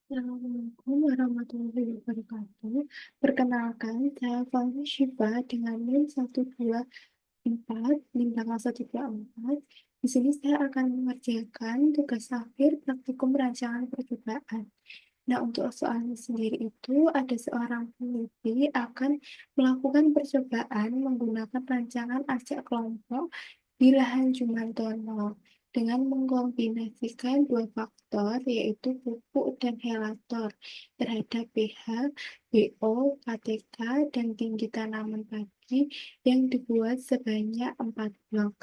Assalamualaikum warahmatullahi wabarakatuh. Perkenalkan, saya Fahmi Syifa dengan NIM 124, NIM tanggal 124. Di sini saya akan mengerjakan tugas akhir praktikum rancangan percobaan. Nah, untuk soalnya sendiri itu, ada seorang peneliti akan melakukan percobaan menggunakan rancangan ajak kelompok di lahan Jumantono dengan mengkombinasikan dua faktor, yaitu pupuk dan helator terhadap pH, BO, KTK, dan tinggi tanaman padi yang dibuat sebanyak 4 blok.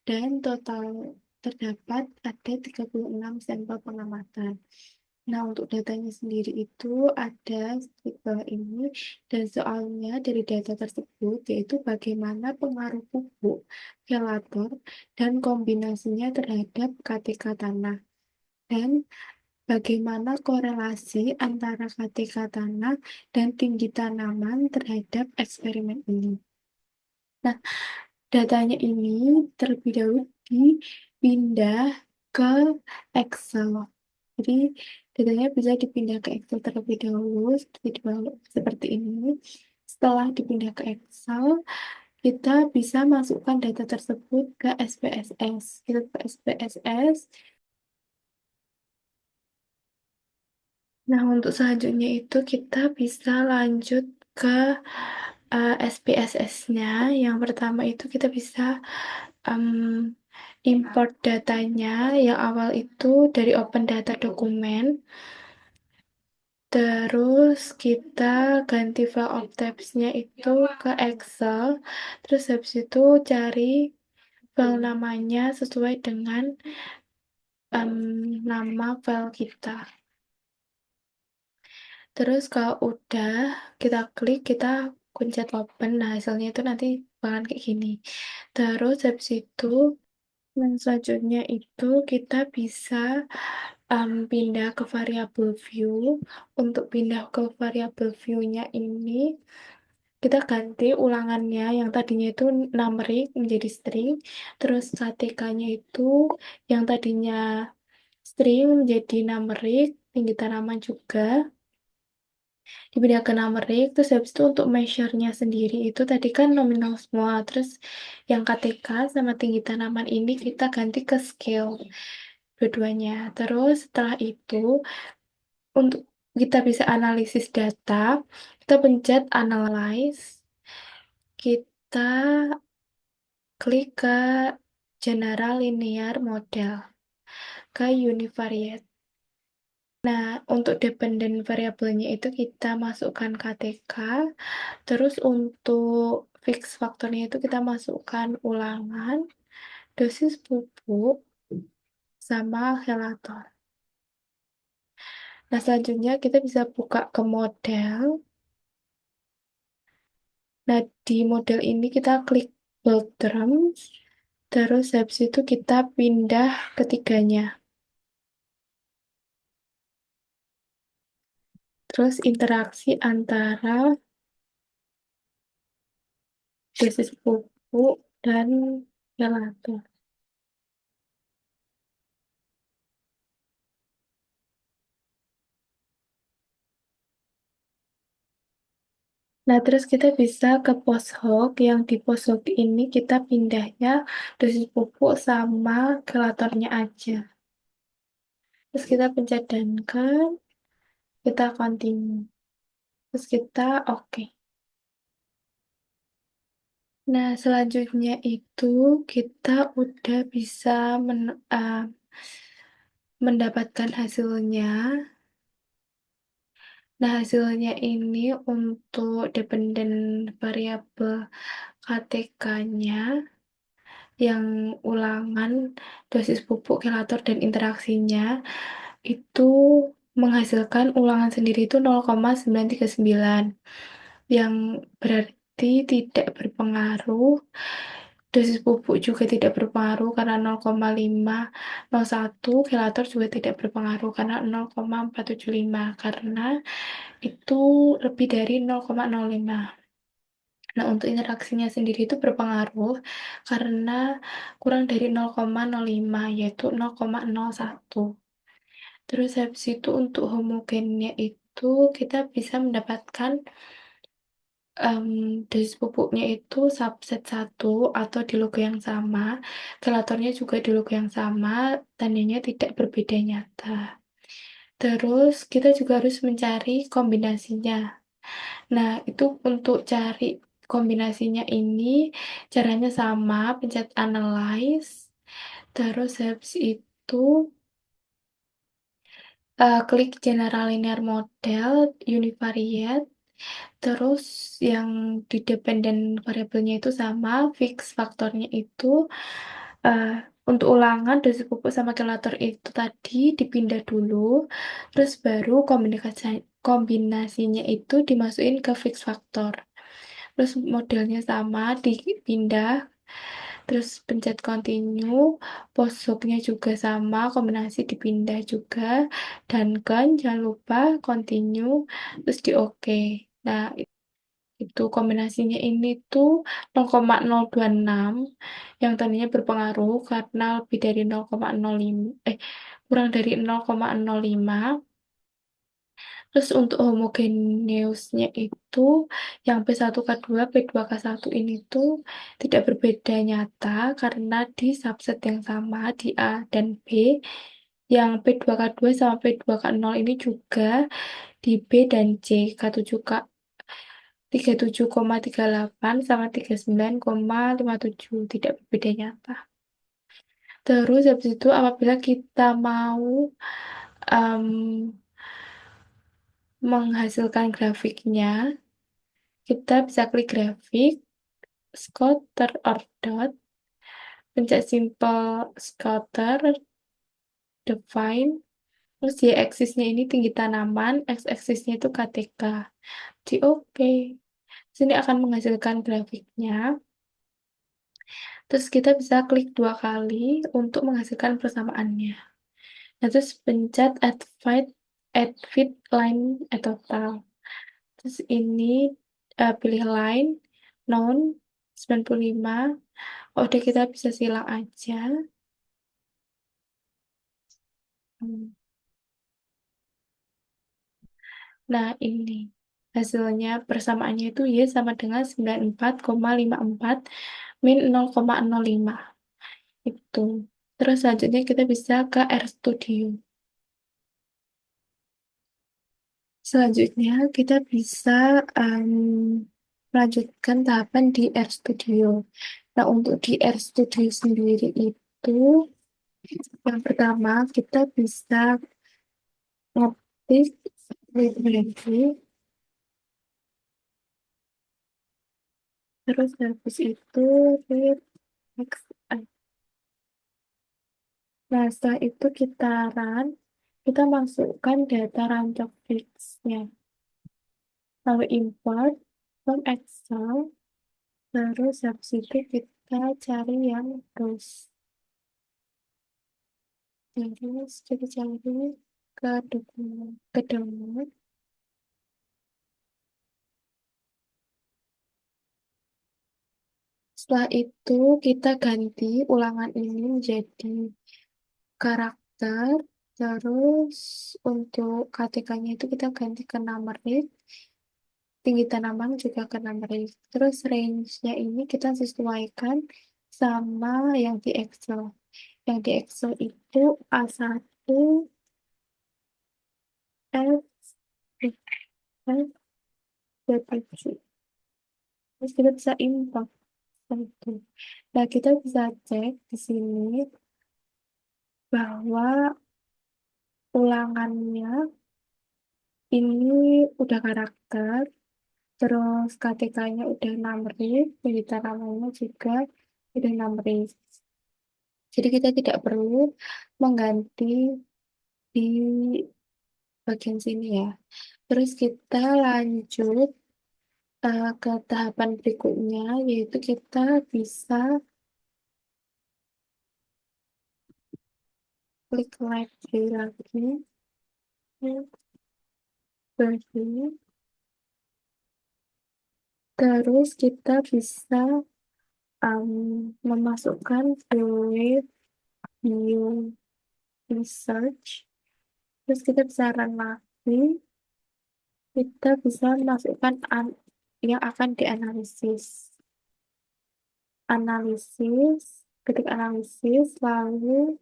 Dan total terdapat ada 36 sampel pengamatan. Nah, untuk datanya sendiri itu ada di bawah ini, dan soalnya dari data tersebut yaitu bagaimana pengaruh pupuk, velator, dan kombinasinya terhadap KTK tanah, dan bagaimana korelasi antara KTK tanah dan tinggi tanaman terhadap eksperimen ini. Nah, datanya ini terlebih dahulu dipindah ke Excel. Jadi datanya bisa dipindah ke Excel terlebih dahulu seperti ini. Setelah dipindah ke Excel, kita bisa masukkan data tersebut ke SPSS. Kita ke SPSS. Nah, untuk selanjutnya itu kita bisa lanjut ke SPSS-nya. Yang pertama itu kita bisa em, import datanya. Yang awal itu dari Open Data Dokumen. Terus kita ganti file of types-nya itu ke Excel. Terus habis itu cari file namanya sesuai dengan nama file kita. Terus kalau udah kita klik, kita pencet open. Nah, hasilnya itu nanti bakalan kayak gini. Terus habis itu, yang selanjutnya itu kita bisa pindah ke variabel view. Untuk pindah ke variabel view-nya ini, kita ganti ulangannya yang tadinya itu numeric menjadi string, terus KTK-nya itu yang tadinya string menjadi numeric, tinggi tanaman juga dipindah ke numeric. Terus habis itu untuk measure-nya sendiri itu tadi kan nominal semua, terus yang KTK sama tinggi tanaman ini kita ganti ke scale dua-duanya. Terus setelah itu untuk kita bisa analisis data, kita pencet analyze, kita klik ke General Linear Model, ke Univariate. Nah, untuk dependent variabelnya itu kita masukkan KTK, terus untuk fix faktornya itu kita masukkan ulangan, dosis pupuk, sama helator. Nah, selanjutnya kita bisa buka ke model. Nah, di model ini kita klik build terms, terus habis itu kita pindah ketiganya. Terus interaksi antara dosis pupuk dan gelato. Nah, terus kita bisa ke post hoc. Yang di post hoc ini kita pindahnya dosis pupuk sama gelatornya aja. Terus kita pencet dan kita continue. Terus kita oke. Nah, selanjutnya itu kita udah bisa mendapatkan hasilnya. Nah, hasilnya ini untuk dependent variabel KTK-nya yang ulangan dosis pupuk, kelator, dan interaksinya itu menghasilkan ulangan sendiri itu 0,939 yang berarti tidak berpengaruh. Dosis pupuk juga tidak berpengaruh karena 0,501, kelator juga tidak berpengaruh karena 0,475 karena itu lebih dari 0,05. Nah, untuk interaksinya sendiri itu berpengaruh karena kurang dari 0,05, yaitu 0,01. Terus habis itu untuk homogennya itu kita bisa mendapatkan dosis pupuknya itu subset satu atau di logo yang sama, kelatornya juga di logo yang sama, tandanya tidak berbeda nyata. Terus kita juga harus mencari kombinasinya. Nah, itu untuk cari kombinasinya ini caranya sama, pencet analyze, terus habis itu klik general linear model, univariate, terus yang di dependent variabelnya itu sama, fix faktornya itu, untuk ulangan dosis pupuk sama kelator itu tadi dipindah dulu, terus baru kombinasinya itu dimasukin ke fix faktor. Terus modelnya sama, dipindah, terus pencet continue, postdoc-nya juga sama, kombinasi dipindah juga, dan kan jangan lupa continue, terus di OK. Nah, itu kombinasinya ini tuh 0,026 yang tadinya berpengaruh karena lebih dari 0,05 kurang dari 0,05. Terus untuk homogeneusnya itu yang P1 K2 P2 K1 ini tuh tidak berbeda nyata karena di subset yang sama di A dan B. Yang P2 K2 sama P2 K0 ini juga di B dan C K7 K 37,38 sama 39,57 tidak berbeda nyata. Terus habis itu apabila kita mau em, menghasilkan grafiknya, kita bisa klik grafik, scatter or dot, pencet simple scatter, define, terus y-axisnya ini tinggi tanaman, x-axisnya itu KTK. Di OK. Sini akan menghasilkan grafiknya. Terus kita bisa klik 2 kali untuk menghasilkan persamaannya. Nah, terus pencet add fit line total. Terus ini pilih line, non, 95. Udah kita bisa silang aja. Hmm. Nah, ini hasilnya persamaannya itu Y sama dengan 94,54 min 0,05. Itu. Terus selanjutnya kita bisa ke RStudio. Selanjutnya kita bisa melanjutkan tahapan di RStudio. Nah, untuk di RStudio sendiri itu yang pertama kita bisa ngetik library, terus habis itu read text. Nah, setelah itu kita run, kita masukkan data rancak fixnya, lalu import from Excel, terus habis itu kita cari yang terus. Terus kita cari ke dokumen, ke download. Setelah itu kita ganti ulangan ini menjadi karakter. Terus untuk KTK-nya itu kita ganti ke numeric. Tinggi tanaman juga ke numeric. Terus range-nya ini kita sesuaikan sama yang di Excel. Yang di Excel itu A1, F, F, F, 27. Terus kita bisa import itu. Nah, kita bisa cek di sini bahwa ulangannya ini udah karakter, terus KTK-nya udah numeric, berita namanya juga udah numeric. Jadi kita tidak perlu mengganti di bagian sini ya. Terus kita lanjut ke tahapan berikutnya, yaitu kita bisa klik library lagi, library. Terus kita bisa memasukkan keyword bio research. Terus kita bisa run lagi, kita bisa masukkan yang akan dianalisis. Analisis, ketik analisis, lalu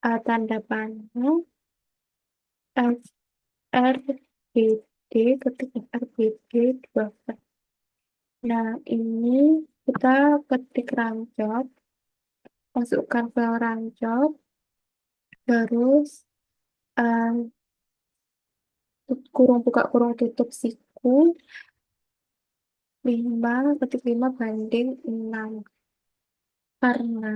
tanda panah, RBD, ketik RBD 2. Nah, ini kita ketik rancot, masukkan file rancot, terus eh, kurung buka kurung tutup siku 5 ketik 5 banding 6. Karena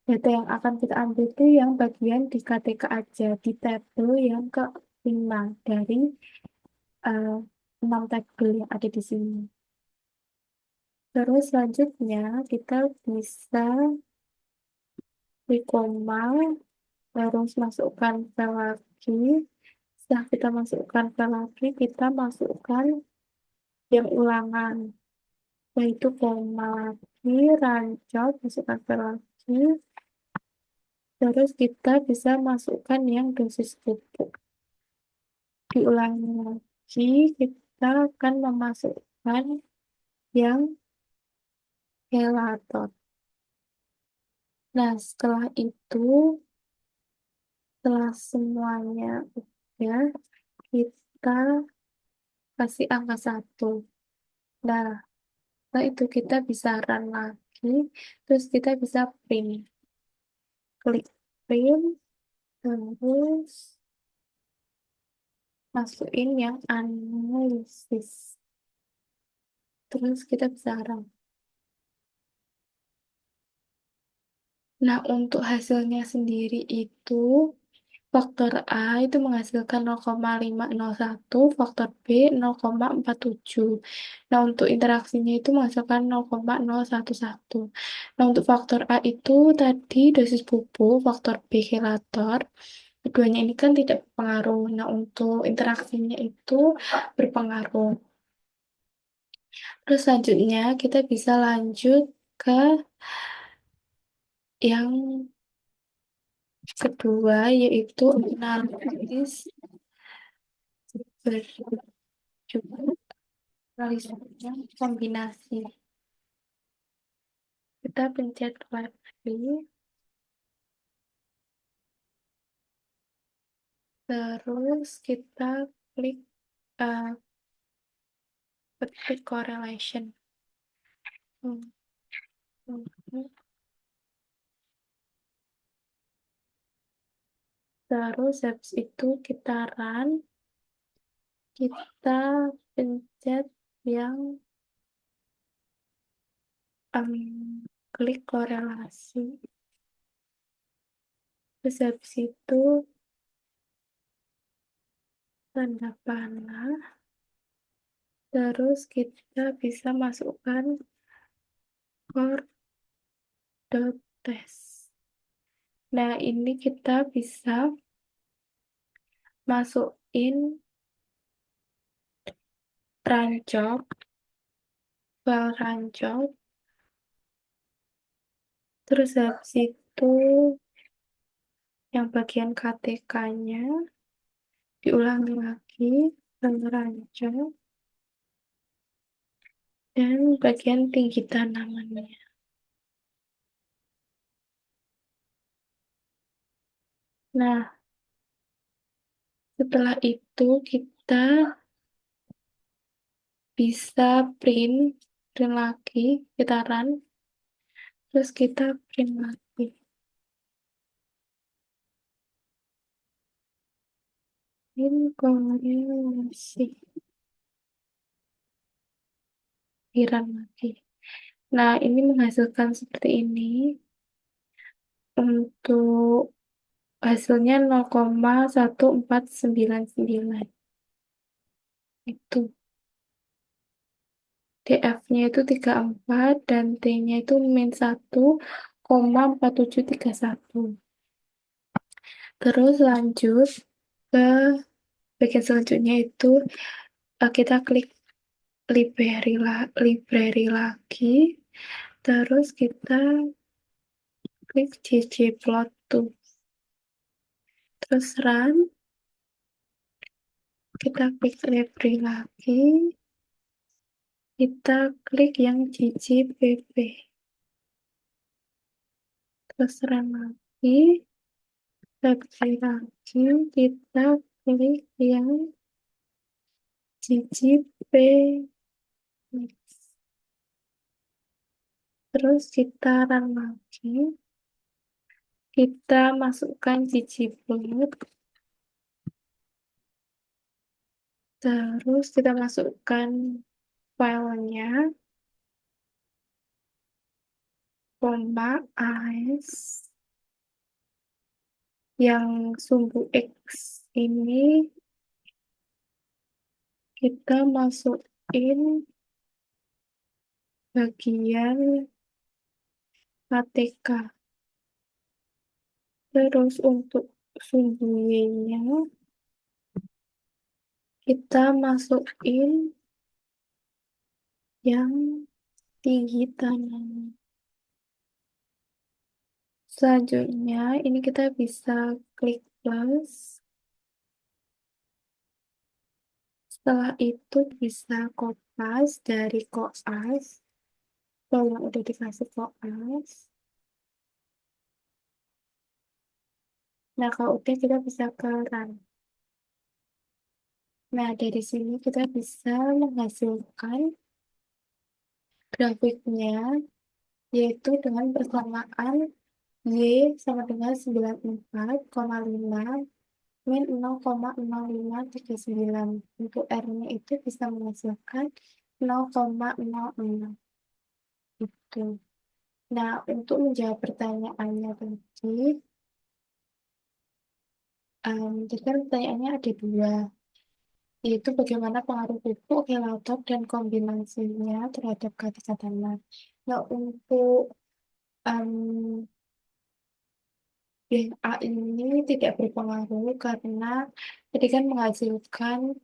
data yang akan kita ambil itu yang bagian di KTK aja, di tabel yang ke-5 dari 6 tabel yang ada di sini. Terus selanjutnya kita bisa koma, terus masukkan file lagi. Setelah kita masukkan file lagi, kita masukkan yang ulangan, yaitu koma lagi, rancot, masukkan file lagi. Terus kita bisa masukkan yang dosis pupuk. Diulangi lagi, kita akan memasukkan yang helator. Nah, setelah itu, setelah semuanya udah, kita kasih angka 1. Nah, setelah itu kita bisa run lagi, terus kita bisa print. Klik print, terus masukin yang analisis. Terus kita bisa run. Nah, untuk hasilnya sendiri itu faktor A itu menghasilkan 0,501, faktor B 0,47. Nah, untuk interaksinya itu menghasilkan 0,011. Nah, untuk faktor A itu tadi dosis pupuk, faktor B helator. Keduanya ini kan tidak berpengaruh. Nah, untuk interaksinya itu berpengaruh. Terus selanjutnya kita bisa lanjut ke yang kedua, yaitu analisis berjumlah analisisnya kombinasi. Kita pencet lagi, terus kita klik uh, ketik correlation. Hmm, hmm, hmm. Terus habis itu kita run, kita pencet yang klik korelasi. Terus habis itu tanda panah. Terus kita bisa masukkan core.test. Nah, ini kita bisa masukin rancok, file rancok. Terus habis itu yang bagian KTK-nya diulangi lagi, file rancok, dan bagian tinggi tanamannya. Nah, setelah itu kita bisa print lagi, kita run, terus kita print lagi. Print korelasi, di run lagi. Nah, ini menghasilkan seperti ini. Untuk hasilnya 0,1499. Itu. DF-nya itu 34 dan T-nya itu min 1,4731. Terus lanjut ke bagian selanjutnya itu kita klik library lagi. Terus kita klik ggplot2. Terus run. Kita klik library lagi, kita klik yang JJPP. Terus run lagi, library lagi, kita klik yang JJP. Terus kita run lagi, kita masukkan ggplot, terus kita masukkan filenya, as yang sumbu X ini kita masukin bagian ATK. Terus untuk sumbu Y-nya kita masukin yang tinggi tanahnya. Selanjutnya ini kita bisa klik plus. Setelah itu bisa kopas dari koas. Kalau yang udah dikasih koas. Nah, kalau udah kita bisa ke run. Nah, dari sini kita bisa menghasilkan grafiknya, yaitu dengan persamaan Y sama dengan 94,5 min 0,0539. Untuk R-nya itu bisa menghasilkan 0,06. Itu. Nah, untuk menjawab pertanyaannya tadi, jadi kan pertanyaannya ada dua, yaitu bagaimana pengaruh pupuk, helator, dan kombinasinya terhadap kata-kata tanah. Nah, untuk yang A ini tidak berpengaruh karena tadi kan menghasilkan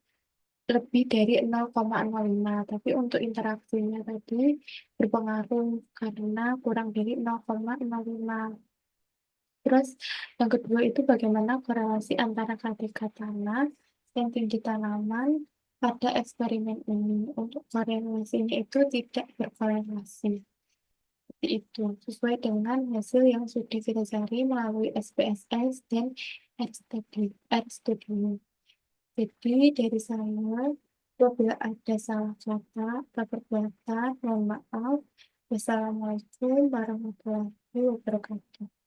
lebih dari 0,05, tapi untuk interaksinya tadi berpengaruh karena kurang dari 0,05. Terus yang kedua itu bagaimana korelasi antara KTK tanah dan tinggi tanaman pada eksperimen ini. Untuk korelasinya itu tidak berkorelasi. Seperti itu, sesuai dengan hasil yang sudah kita cari melalui SPSS dan RStudio. Jadi dari saya, apabila ada salah kata atau perbuatan, mohon maaf. Wassalamualaikum warahmatullahi wabarakatuh.